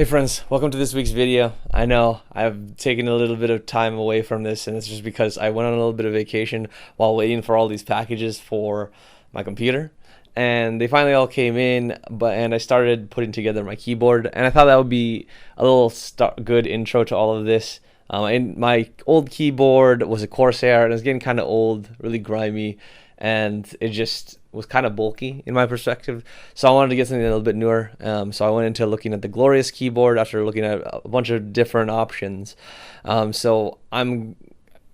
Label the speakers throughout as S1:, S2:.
S1: Hey friends, welcome to this week's video. I know I've taken a little bit of time away from this, and it's just because I went on a little bit of vacation while waiting for all these packages for my computer, and they finally all came in. And I started putting together my keyboard, and I thought that would be a little good intro to all of this. And my old keyboard was a Corsair, and it was getting kind of old, really grimy, and it just was kind of bulky in my perspective, so I wanted to get something a little bit newer. So I went into looking at the Glorious keyboard after looking at a bunch of different options. So I'm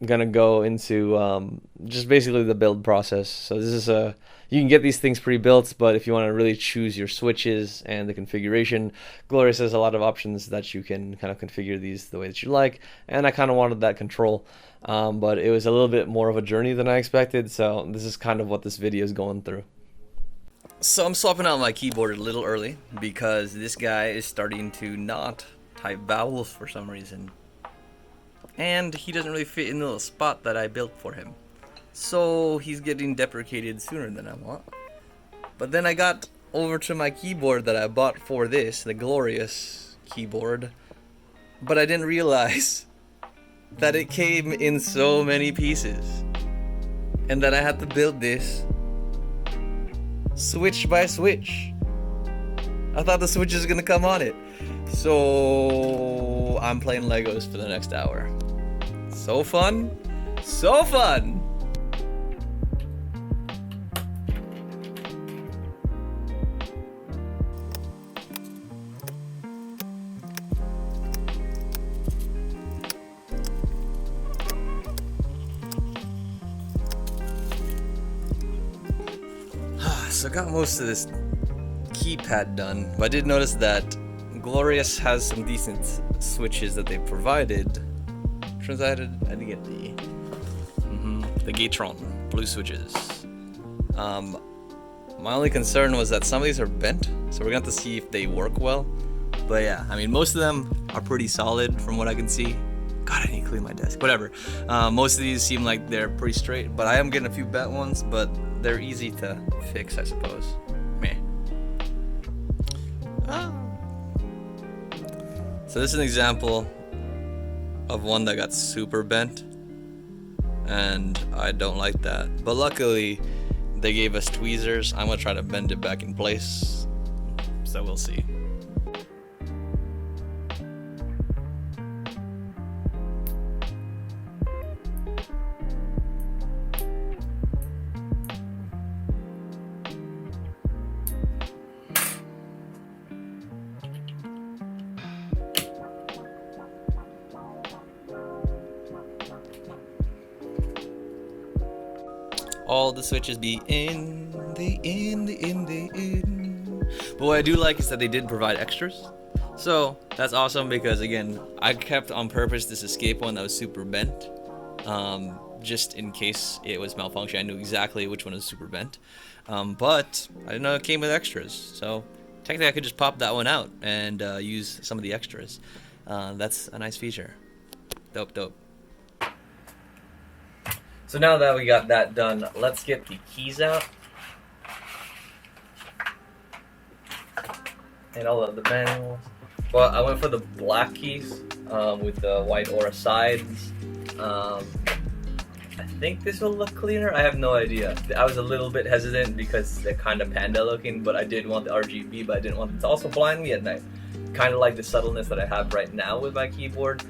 S1: gonna go into just basically the build process. So this is you can get these things pre-built, but if you want to really choose your switches and the configuration, Glorious has a lot of options that you can kind of configure these the way that you like, and I kind of wanted that control. But it was a little bit more of a journey than I expected, so this is kind of what this video is going through. So I'm swapping out my keyboard a little early because this guy is starting to not type vowels for some reason, and he doesn't really fit in the little spot that I built for him, so he's getting deprecated sooner than I want. But then I got over to my keyboard that I bought for this, the Glorious keyboard, but I didn't realize that it came in so many pieces, and that I had to build this switch by switch. I thought the switch was gonna come on it, so I'm playing Legos for the next hour. So fun, so fun. So I got most of this keypad done, but I did notice that Glorious has some decent switches that they provided. Turns out I didn't get the Gatron blue switches. My only concern was that some of these are bent, so we're gonna have to see if they work well. But yeah, I mean, most of them are pretty solid from what I can see. God, I need to clean my desk. Whatever. Most of these seem like they're pretty straight, but I am getting a few bent ones, but they're easy to fix, I suppose. Meh. So this is an example of one that got super bent, and I don't like that. But luckily, they gave us tweezers. I'm gonna try to bend it back in place, so we'll see. All the switches be in. But what I do like is that they did provide extras. So that's awesome, because again, I kept on purpose this escape one that was super bent. Just in case it was malfunction, I knew exactly which one was super bent. But I didn't know it came with extras. So technically I could just pop that one out and use some of the extras. That's a nice feature. Dope. So now that we got that done, let's get the keys out. And all of the manuals. Well, I went for the black keys with the white aura sides. I think this will look cleaner. I have no idea. I was a little bit hesitant because they're kind of panda looking, but I did want the RGB, but I didn't want it to also blind me at night. Kind of like the subtleness that I have right now with my keyboard.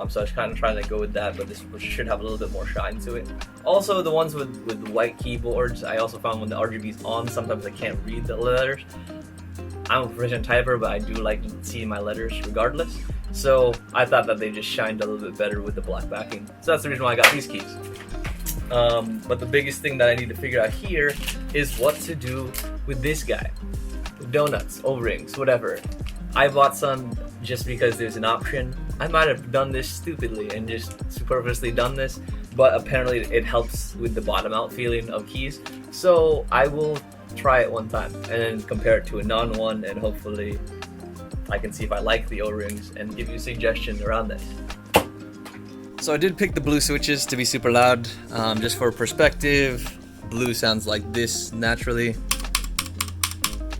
S1: So I was kind of trying to go with that, but this should have a little bit more shine to it. Also, the ones with white keyboards, I also found when the RGB is on, sometimes I can't read the letters. I'm a proficient typer, but I do like seeing my letters regardless. So I thought that they just shined a little bit better with the black backing. So that's the reason why I got these keys. But the biggest thing that I need to figure out here is what to do with this guy. Donuts, O-rings, whatever. I bought some just because there's an option. I might have done this stupidly and just superfluously done this, but apparently it helps with the bottom out feeling of keys. So I will try it one time and then compare it to a non-one, and hopefully I can see if I like the O-rings and give you a suggestion around this. So I did pick the blue switches to be super loud, just for perspective. Blue sounds like this naturally.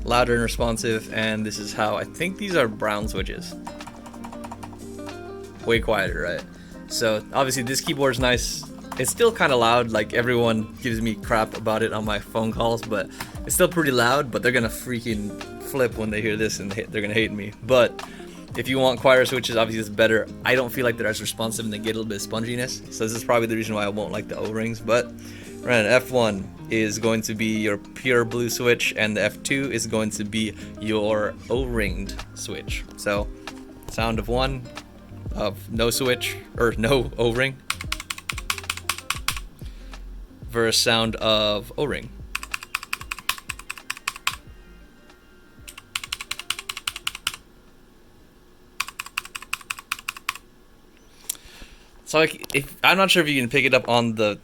S1: louder and responsive, and this is how I think these are brown switches. Way quieter, right? So obviously this keyboard is nice. It's still kind of loud, like everyone gives me crap about it on my phone calls, but it's still pretty loud. But they're gonna freaking flip when they hear this, and they're gonna hate me. But if you want quieter switches, obviously it's better. I don't feel like they're as responsive and they get a little bit of sponginess, so this is probably the reason why I won't like the O-rings. But right, F1 is going to be your pure blue switch, and the F2 is going to be your O-ringed switch. So sound of one, of no switch, or no O-ring, versus sound of O-ring. So I'm not sure if you can pick it up on the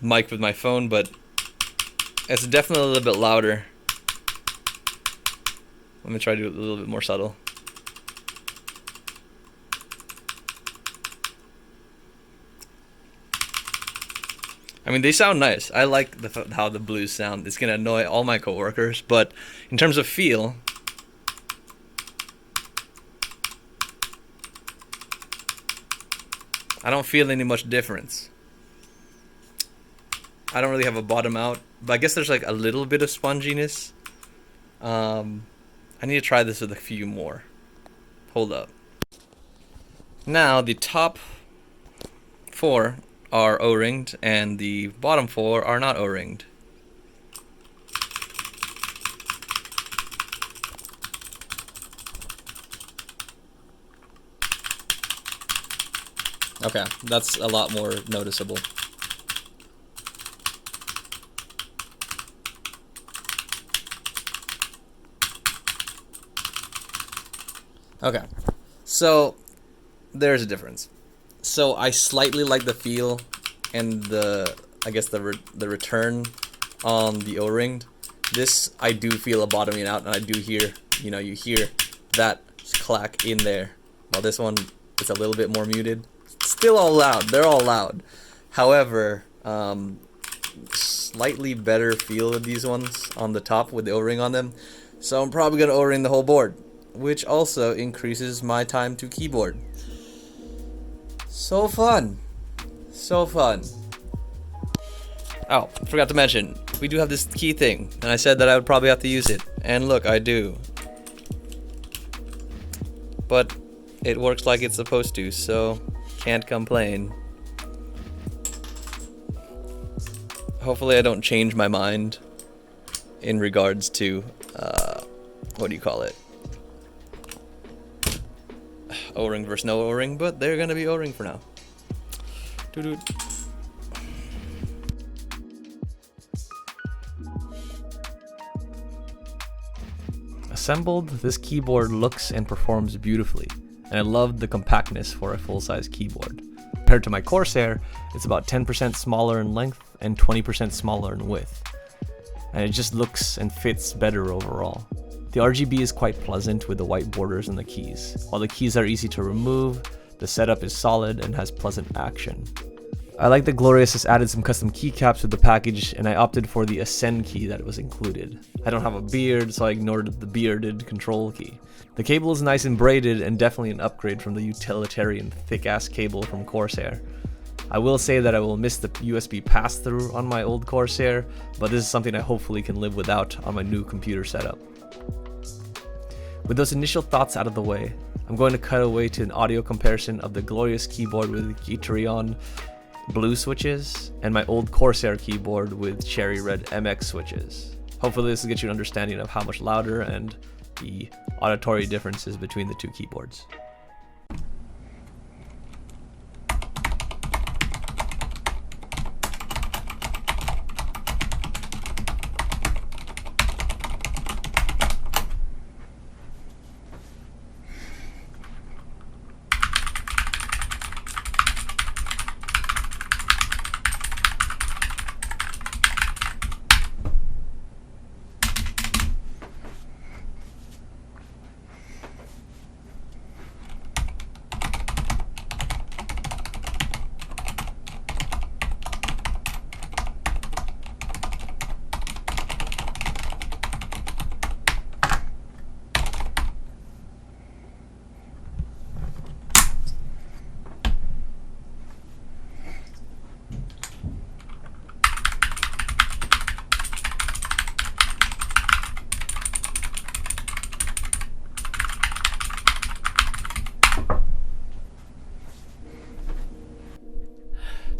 S1: mic with my phone, but it's definitely a little bit louder. Let me try to do it a little bit more subtle. I mean, they sound nice. I like how the blues sound. It's gonna annoy all my coworkers, but in terms of feel, I don't feel any much difference. I don't really have a bottom out, but I guess there's like a little bit of sponginess. I need to try this with a few more. Hold up. Now the top 4 are O-ringed and the bottom 4 are not O-ringed. Okay, that's a lot more noticeable. Okay, so there's a difference. So I slightly like the feel and I guess the return on the O-ringed. This I do feel a bottoming out, and I do hear, you hear that clack in there. While this one, it's a little bit more muted. Still all loud. They're all loud. However, slightly better feel with these ones on the top with the O-ring on them. So I'm probably gonna O-ring the whole board, which also increases my time to keyboard. So fun. So fun. Oh, forgot to mention, we do have this key thing, and I said that I would probably have to use it. And look, I do. But it works like it's supposed to, so can't complain. Hopefully I don't change my mind in regards to, what do you call it? O-ring versus no O-ring, but they're gonna be O-ring for now. Doo-doo. Assembled, this keyboard looks and performs beautifully, and I love the compactness for a full-size keyboard. Compared to my Corsair, it's about 10% smaller in length and 20% smaller in width, and it just looks and fits better overall. The RGB is quite pleasant with the white borders and the keys. While the keys are easy to remove, the setup is solid and has pleasant action. I like that Glorious has added some custom keycaps with the package, and I opted for the Ascend key that was included. I don't have a beard, so I ignored the bearded control key. The cable is nice and braided, and definitely an upgrade from the utilitarian thick-ass cable from Corsair. I will say that I will miss the USB pass-through on my old Corsair, but this is something I hopefully can live without on my new computer setup. With those initial thoughts out of the way, I'm going to cut away to an audio comparison of the Glorious keyboard with Guiterion blue switches and my old Corsair keyboard with cherry red MX switches. Hopefully this will get you an understanding of how much louder and the auditory differences between the two keyboards.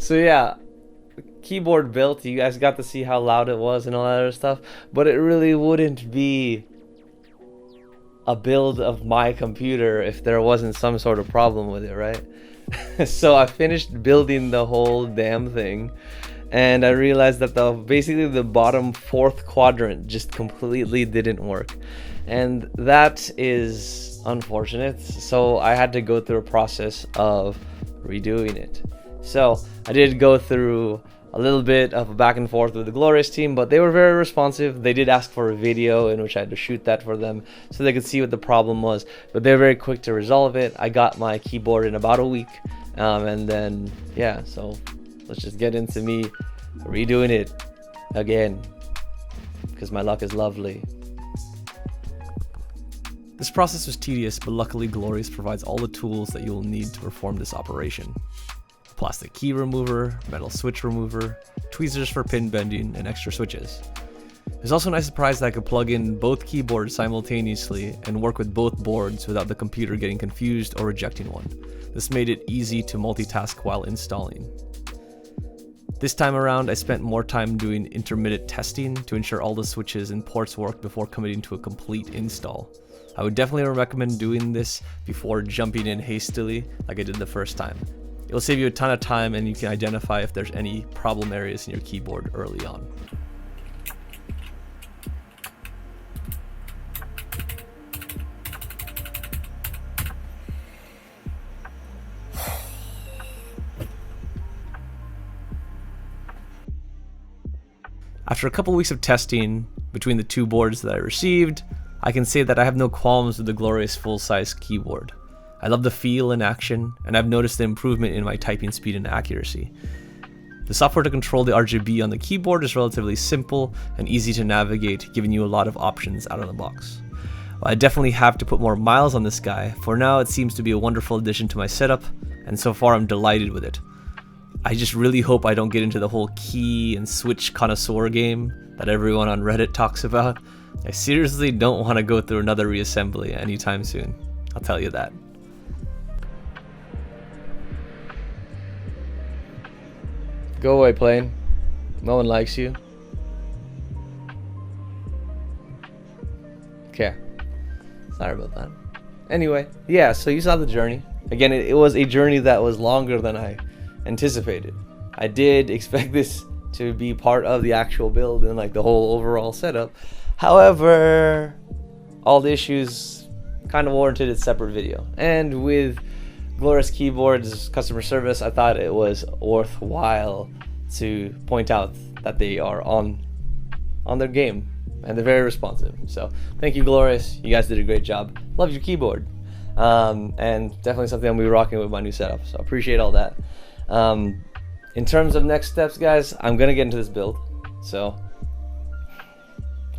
S1: So yeah, keyboard built. You guys got to see how loud it was and all that other stuff, but it really wouldn't be a build of my computer if there wasn't some sort of problem with it, right? So I finished building the whole damn thing, and I realized that basically the bottom fourth quadrant just completely didn't work, and that is unfortunate. So I had to go through a process of redoing it. So I did go through a little bit of a back and forth with the Glorious team, but they were very responsive. They did ask for a video in which I had to shoot that for them so they could see what the problem was, but they're very quick to resolve it. I got my keyboard in about a week, and then yeah, so let's just get into me redoing it again because my luck is lovely. This process was tedious, but luckily Glorious provides all the tools that you will need to perform this operation. Plastic key remover, metal switch remover, tweezers for pin bending, and extra switches. It's also a nice surprise that I could plug in both keyboards simultaneously and work with both boards without the computer getting confused or rejecting one. This made it easy to multitask while installing. This time around, I spent more time doing intermittent testing to ensure all the switches and ports worked before committing to a complete install. I would definitely recommend doing this before jumping in hastily like I did the first time. It'll save you a ton of time, and you can identify if there's any problem areas in your keyboard early on. After a couple weeks of testing between the two boards that I received, I can say that I have no qualms with the Glorious full-size keyboard. I love the feel and action, and I've noticed the improvement in my typing speed and accuracy. The software to control the RGB on the keyboard is relatively simple and easy to navigate, giving you a lot of options out of the box. While I definitely have to put more miles on this guy, for now it seems to be a wonderful addition to my setup, and so far I'm delighted with it. I just really hope I don't get into the whole key and switch connoisseur game that everyone on Reddit talks about. I seriously don't want to go through another reassembly anytime soon, I'll tell you that. Go away, plane. No one likes you. Okay. Sorry about that. Anyway, yeah, so you saw the journey. Again, it was a journey that was longer than I anticipated. I did expect this to be part of the actual build and like the whole overall setup. However, all the issues kind of warranted its separate video. And with Glorious Keyboard's customer service, I thought it was worthwhile to point out that they are on their game and they're very responsive. So thank you, Glorious. You guys did a great job. Love your keyboard, and definitely something I'm gonna be rocking with my new setup. So appreciate all that. In terms of next steps, guys, I'm gonna get into this build. So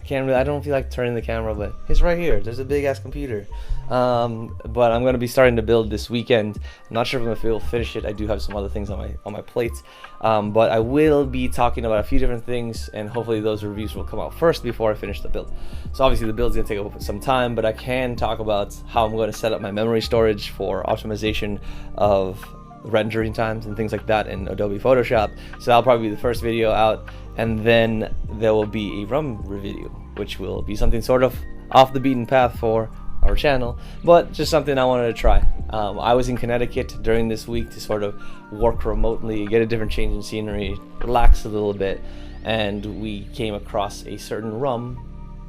S1: I don't feel like turning the camera, but it's right here. There's a big ass computer. But I'm gonna be starting to build this weekend. I'm not sure if I'm gonna finish it. I do have some other things on my plate, but I will be talking about a few different things, and hopefully those reviews will come out first before I finish the build. So obviously the build's gonna take up some time, but I can talk about how I'm going to set up my memory storage for optimization of rendering times and things like that in Adobe Photoshop. So that'll probably be the first video out, and then there will be a ROM review, which will be something sort of off the beaten path for our channel, but just something I wanted to try. I was in Connecticut during this week to sort of work remotely, get a different change in scenery, relax a little bit, and we came across a certain rum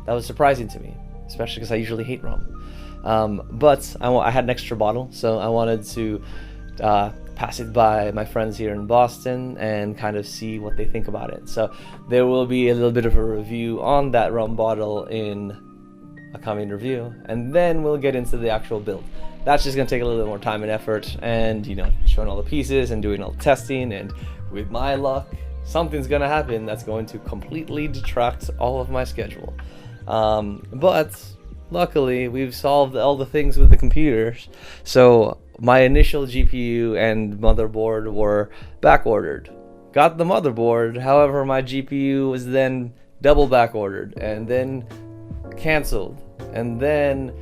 S1: that was surprising to me, especially because I usually hate rum. But I had an extra bottle, so I wanted to pass it by my friends here in Boston and kind of see what they think about it. So there will be a little bit of a review on that rum bottle in a coming review, and then we'll get into the actual build. That's just gonna take a little bit more time and effort, and showing all the pieces and doing all the testing, and with my luck, something's gonna happen that's going to completely detract all of my schedule. But luckily we've solved all the things with the computers. So my initial GPU and motherboard were back ordered. Got the motherboard, however my GPU was then double back ordered and then canceled, and then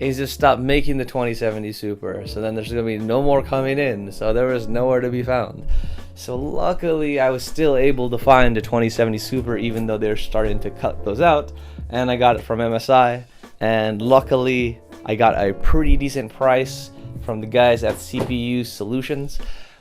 S1: Asus stopped making the 2070 Super, so then there's gonna be no more coming in, so there was nowhere to be found. So luckily I was still able to find a 2070 Super, even though they're starting to cut those out, and I got it from MSI, and luckily I got a pretty decent price from the guys at CPU Solutions.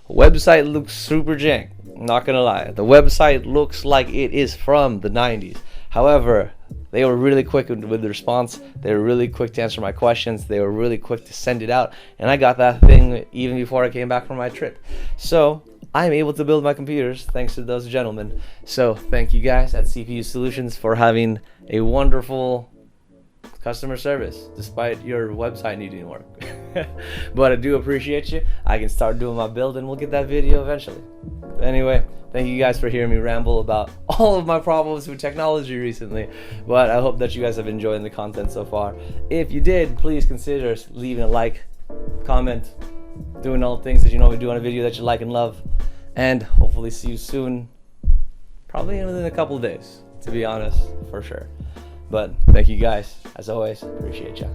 S1: Website looks super jank, not gonna lie. The website looks like it is from the 90s. However, they were really quick with the response. They were really quick to answer my questions. They were really quick to send it out, and I got that thing even before I came back from my trip. So I'm able to build my computers thanks to those gentlemen. So thank you guys at CPU Solutions for having a wonderful customer service despite your website needing work. But I do appreciate you. I can start doing my build and we'll get that video eventually. Anyway, thank you guys for hearing me ramble about all of my problems with technology recently, but I hope that you guys have enjoyed the content so far. If you did, please consider leaving a like, comment, doing all the things that you normally do on a video that you like and love, and hopefully see you soon, probably within a couple of days, to be honest, for sure. But thank you guys, as always, appreciate ya.